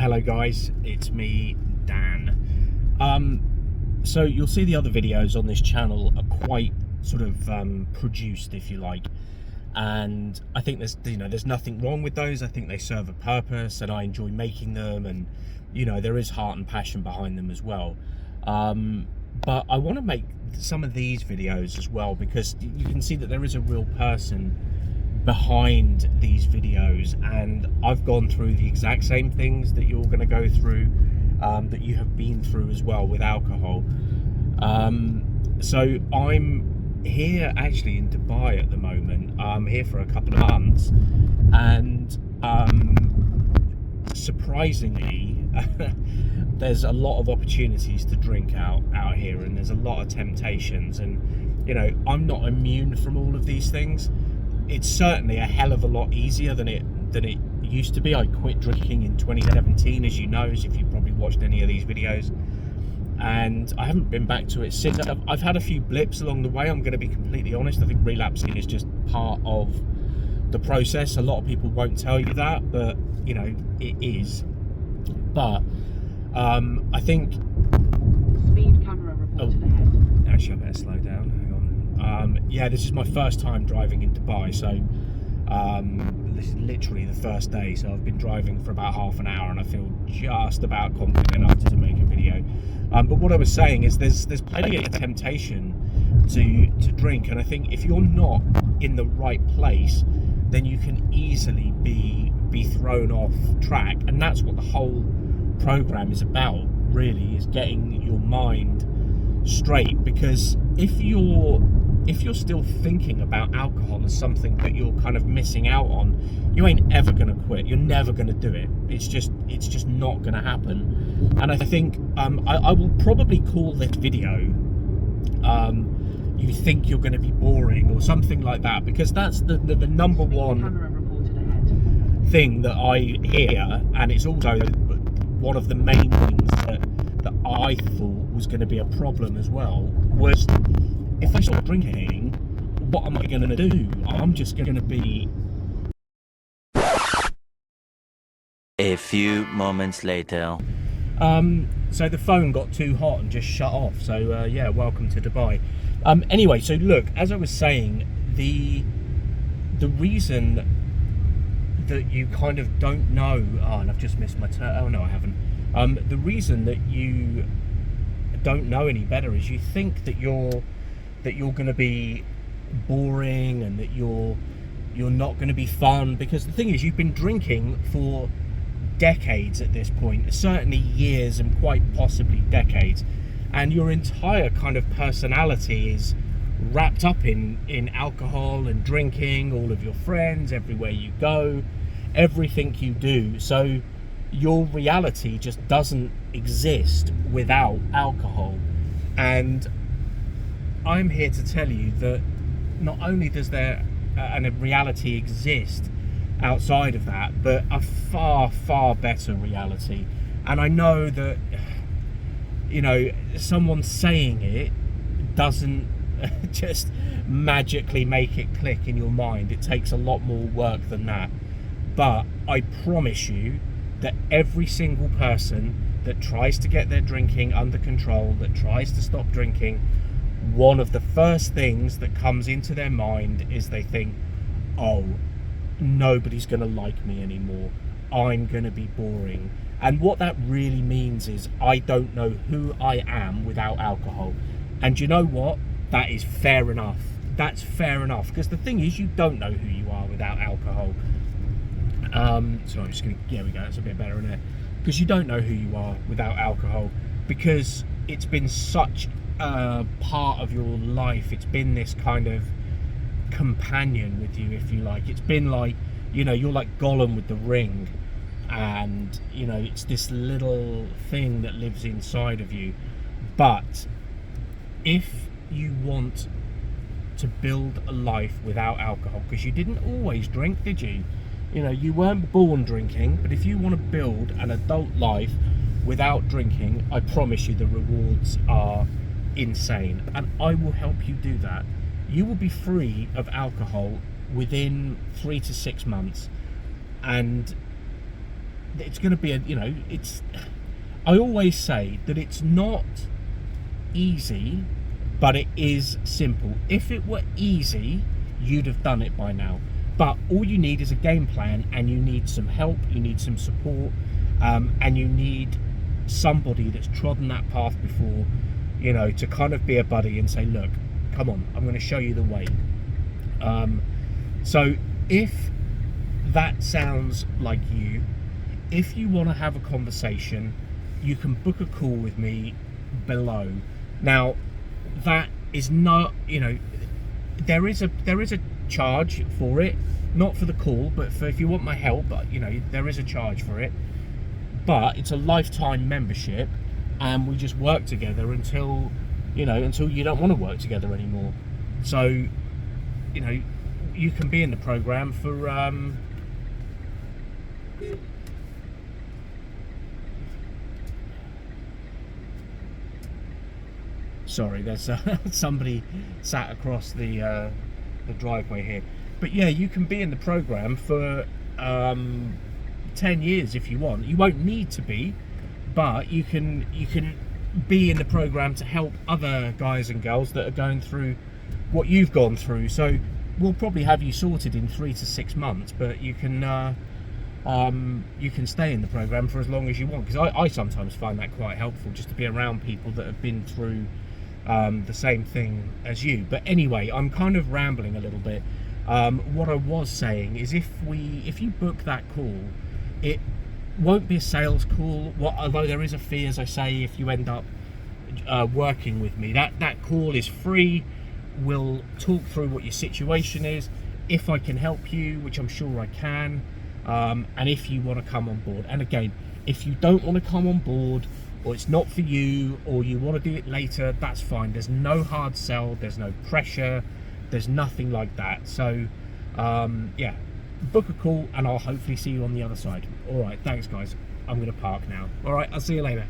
Hello guys, it's me, Dan. So you'll see the other videos on this channel are quite sort of produced, if you like, and I think there's nothing wrong with those. I think they serve a purpose and I enjoy making them, and there is heart and passion behind them as well. But I want to make some of these videos as well because you can see that there is a real person behind these videos, and I've gone through the exact same things that you're going to go through, that you have been through as well with alcohol. So I'm here actually in Dubai at the moment. I'm here for a couple of months, and surprisingly there's a lot of opportunities to drink out here, and there's a lot of temptations, and I'm not immune from all of these things. It's certainly a hell of a lot easier than it used to be. I quit drinking in 2017, as you know, as if you've probably watched any of these videos, and I haven't been back to it since. I've had a few blips along the way, I'm going to be completely honest. I think relapsing is just part of the process. A lot of people won't tell you that, but it is. But I think speed camera reported ahead. Actually, I better slow down. Hang on. Yeah, this is my first time driving in Dubai, so this is literally the first day. So I've been driving for about half an hour, and I feel just about confident enough to make a video. But what I was saying is, there's plenty of temptation to drink, and I think if you're not in the right place, then you can easily be thrown off track, and that's what the whole program is about. Really, is getting your mind straight, because if you're still thinking about alcohol as something that you're kind of missing out on, you ain't ever gonna quit. You're never gonna do it. It's just not gonna happen. And I think I will probably call this video you think you're going to be boring, or something like that, because that's the number one thing that I hear, and it's also one of the main things that I thought was going to be a problem as well, was if I stop drinking, what am I going to do? I'm just going to be... A few moments later. So the phone got too hot and just shut off. So yeah, welcome to Dubai. Anyway, so look, as I was saying, the reason that you kind of don't know... Oh, and I've just missed my turn. Oh no, I haven't. The reason that you don't know any better is you think that you're going to be boring, and that you're not going to be fun, because the thing is, you've been drinking for decades at this point, certainly years, and quite possibly decades, and your entire kind of personality is wrapped up in alcohol and drinking. All of your friends, everywhere you go, everything you do, so your reality just doesn't exist without alcohol. And I'm here to tell you that not only does there a reality exist outside of that, but a far, far better reality. And I know that someone saying it doesn't just magically make it click in your mind. It takes a lot more work than that. But I promise you that every single person that tries to get their drinking under control, that tries to stop drinking, one of the first things that comes into their mind is they think, oh, nobody's going to like me anymore. I'm going to be boring. And what that really means is, I don't know who I am without alcohol. And you know what? That is fair enough. That's fair enough. Because the thing is, you don't know who you are without alcohol. So I'm just going to... There we go. That's a bit better, isn't it? Because you don't know who you are without alcohol. Because it's been such a part of your life. It's been this kind of companion with you, if you like. It's been like, you're like Gollum with the ring, and it's this little thing that lives inside of you. But if you want to build a life without alcohol, because you didn't always drink, did you? You weren't born drinking, but if you want to build an adult life without drinking, I promise you the rewards are insane, and I will help you do that. You will be free of alcohol within 3 to 6 months, and it's going to be I always say that it's not easy, but it is simple. If it were easy, you'd have done it by now. But all you need is a game plan, and you need some help, you need some support, and you need somebody that's trodden that path before, to kind of be a buddy and say, look, come on, I'm going to show you the way. So if that sounds like you, if you want to have a conversation, you can book a call with me below. Now, that is not, there is a charge for it, not for the call, but for if you want my help, there is a charge for it. But it's a lifetime membership, and we just work together until you don't want to work together anymore. So, you can be in the program for sorry, there's somebody sat across the driveway here. But yeah, you can be in the program for 10 years if you want. You won't need to be, but you can be in the program to help other guys and girls that are going through what you've gone through. So we'll probably have you sorted in 3 to 6 months, but you can stay in the program for as long as you want, because I sometimes find that quite helpful, just to be around people that have been through the same thing as you. But anyway, I'm kind of rambling a little bit. What I was saying is, if you book that call, it won't be a sales call. Although there is a fee, as I say, if you end up working with me. That call is free. We'll talk through what your situation is, if I can help you, which I'm sure I can, and if you want to come on board. And again, if you don't want to come on board, or it's not for you, or you want to do it later, that's fine. There's no hard sell, there's no pressure, there's nothing like that. So yeah, book a call, and I'll hopefully see you on the other side. All right, thanks guys, I'm going to park now. All right, I'll see you later.